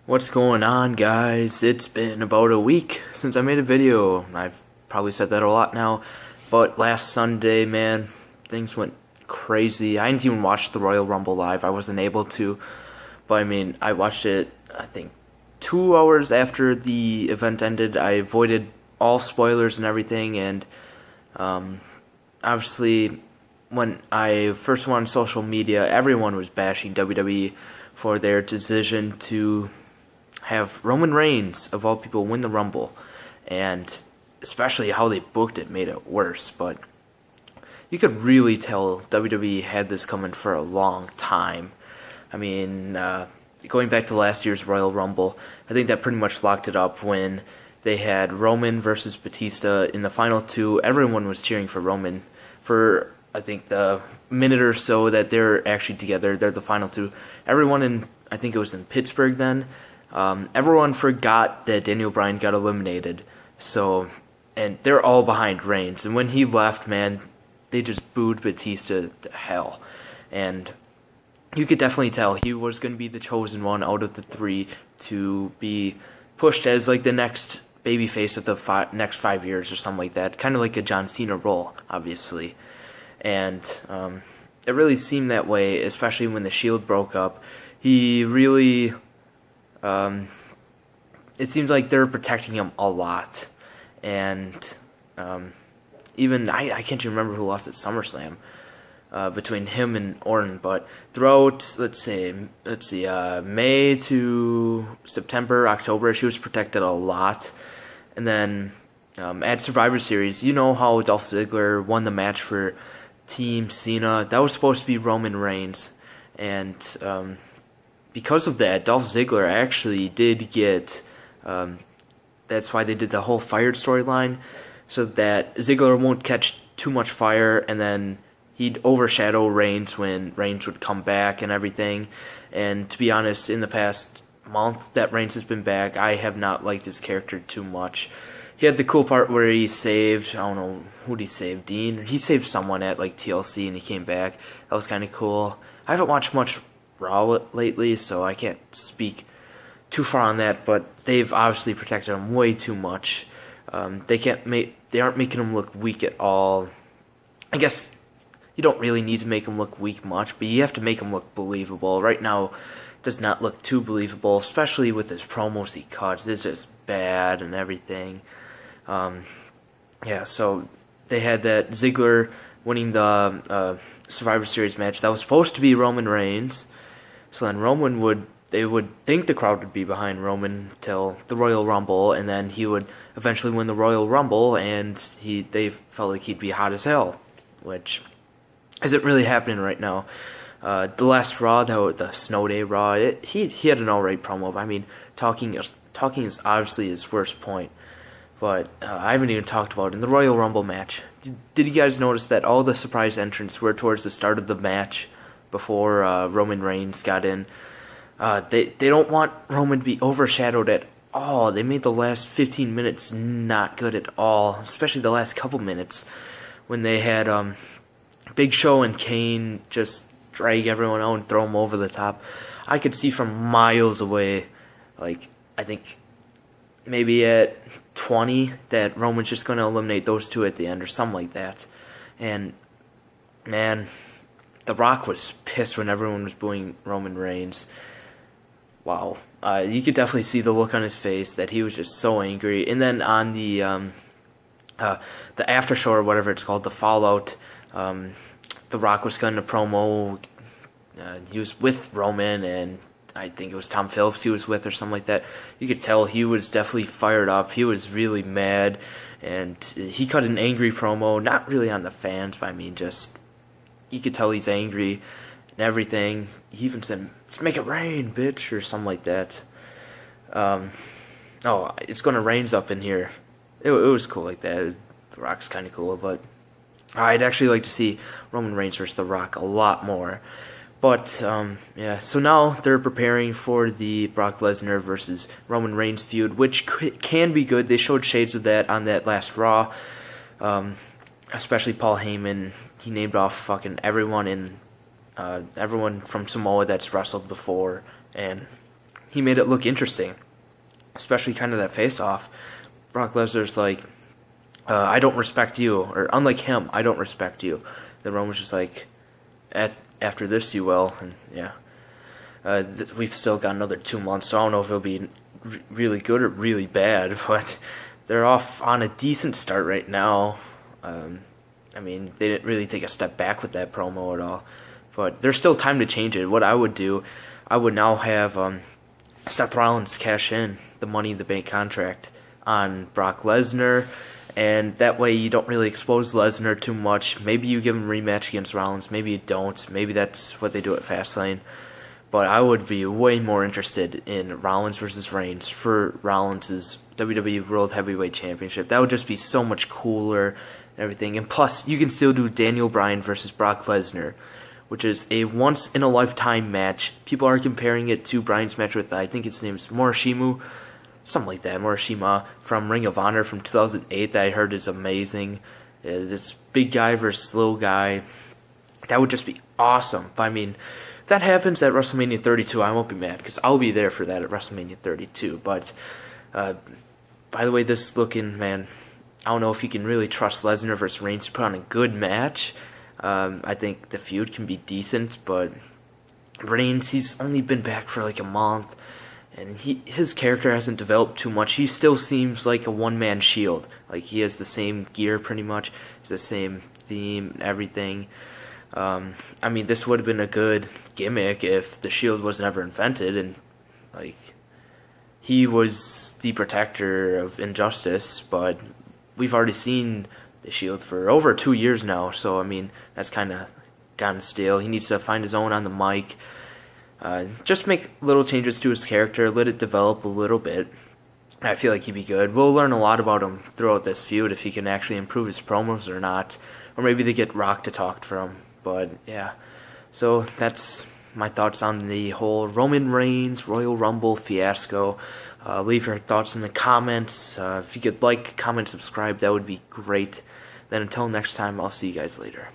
What's going on, guys? It's been about a week since I made a video. I've probably said that a lot now, but last Sunday, man, things went crazy. I didn't even watch the Royal Rumble live. I wasn't able to, but I mean, I watched it, I think, 2 hours after the event ended. I avoided all spoilers and everything, and obviously, when I first went on social media, everyone was bashing WWE for their decision to have Roman Reigns, of all people, win the Rumble, and especially how they booked it made it worse. But you could really tell WWE had this coming for a long time. I mean, going back to last year's Royal Rumble, I think that pretty much locked it up when they had Roman versus Batista in the final two. Everyone was cheering for Roman for, I think, the minute or so that they're actually together. They're the final two. Everyone in, I think it was in Pittsburgh then, everyone forgot that Daniel Bryan got eliminated. So, and they're all behind Reigns. And when he left, man, they just booed Batista to hell. And you could definitely tell he was going to be the chosen one out of the three to be pushed as like the next babyface of the next 5 years or something like that. Kind of like a John Cena role, obviously. And it really seemed that way, especially when the Shield broke up. He really... it seems like they're protecting him a lot, and even I can't even remember who lost at SummerSlam between him and Orton. But throughout, let's see, May to September, October, she was protected a lot, and then at Survivor Series, you know how Dolph Ziggler won the match for Team Cena. That was supposed to be Roman Reigns, and because of that, Dolph Ziggler actually did get, that's why they did the whole fired storyline, so that Ziggler won't catch too much fire, and then he'd overshadow Reigns when Reigns would come back and everything. And to be honest, in the past month that Reigns has been back, I have not liked his character too much. He had the cool part where he saved, I don't know, who'd he save, Dean? He saved someone at like TLC and he came back. That was kind of cool. I haven't watched much Raw lately, so I can't speak too far on that, but they've obviously protected him way too much. They aren't making him look weak at all. I guess you don't really need to make him look weak much, but you have to make him look believable. Right now, it does not look too believable, especially with his promos he cuts. It's just bad and everything. Yeah, so they had that Ziggler winning the Survivor Series match. That was supposed to be Roman Reigns. So then they would think the crowd would be behind Roman till the Royal Rumble, and then he would eventually win the Royal Rumble, and they felt like he'd be hot as hell, which isn't really happening right now. The last Raw, the Snow Day Raw, he had an alright promo. I mean, talking is obviously his worst point, but I haven't even talked about it. In the Royal Rumble match, did you guys notice that all the surprise entrants were towards the start of the match before Roman Reigns got in? They don't want Roman to be overshadowed at all. They made the last 15 minutes not good at all, especially the last couple minutes when they had Big Show and Kane just drag everyone out and throw them over the top. I could see from miles away, like, I think maybe at 20 that Roman's just going to eliminate those two at the end or something like that. And, man, The Rock was pissed when everyone was booing Roman Reigns. Wow. You could definitely see the look on his face that he was just so angry. And then on the after show or whatever it's called, the Fallout, The Rock was going to promo. He was with Roman, and I think it was Tom Phillips he was with or something like that. You could tell he was definitely fired up. He was really mad, and he cut an angry promo, not really on the fans, but I mean just, you could tell he's angry and everything. He even said, "Let's make it rain, bitch," or something like that. Oh, it's gonna rain up in here. It was cool like that. The Rock's kind of cool, but I'd actually like to see Roman Reigns versus The Rock a lot more. But, yeah, so now they're preparing for the Brock Lesnar versus Roman Reigns feud, which can be good. They showed shades of that on that last Raw, especially Paul Heyman. He named off fucking everyone from Samoa that's wrestled before, and he made it look interesting, especially kind of that face-off. Brock Lesnar's like, I don't respect you, or unlike him, I don't respect you. Then Roman's just like, after this you will, and yeah. We've still got another 2 months, so I don't know if it'll be really good or really bad, but they're off on a decent start right now. I mean, they didn't really take a step back with that promo at all, but there's still time to change it. What I would do, I would now have Seth Rollins cash in the Money in the Bank contract on Brock Lesnar, and that way you don't really expose Lesnar too much. Maybe you give him a rematch against Rollins, maybe you don't. Maybe that's what they do at Fastlane. But I would be way more interested in Rollins versus Reigns for Rollins' WWE World Heavyweight Championship. That would just be so much cooler and everything. And plus, you can still do Daniel Bryan versus Brock Lesnar, which is a once-in-a-lifetime match. People are comparing it to Bryan's match with, I think his name's Morishima, something like that, Morishima, from Ring of Honor from 2008 that I heard is amazing. This big guy versus little guy. That would just be awesome. I mean, if that happens at WrestleMania 32, I won't be mad, because I'll be there for that at WrestleMania 32. But, by the way, this looking, man, I don't know if you can really trust Lesnar versus Reigns to put on a good match. I think the feud can be decent, but Reigns, he's only been back for like a month, and his character hasn't developed too much. He still seems like a one-man Shield. Like, he has the same gear pretty much, it's the same theme and everything. I mean, this would have been a good gimmick if the Shield was never invented, and like, he was the protector of injustice, but we've already seen the Shield for over 2 years now, so I mean, that's kind of gotten stale. He needs to find his own on the mic. Just make little changes to his character, let it develop a little bit. I feel like he'd be good. We'll learn a lot about him throughout this feud, if he can actually improve his promos or not, or maybe they get Rock to talk for him. But yeah, so that's my thoughts on the whole Roman Reigns Royal Rumble fiasco. Leave your thoughts in the comments. If you could like, comment, subscribe, that would be great. Then until next time, I'll see you guys later.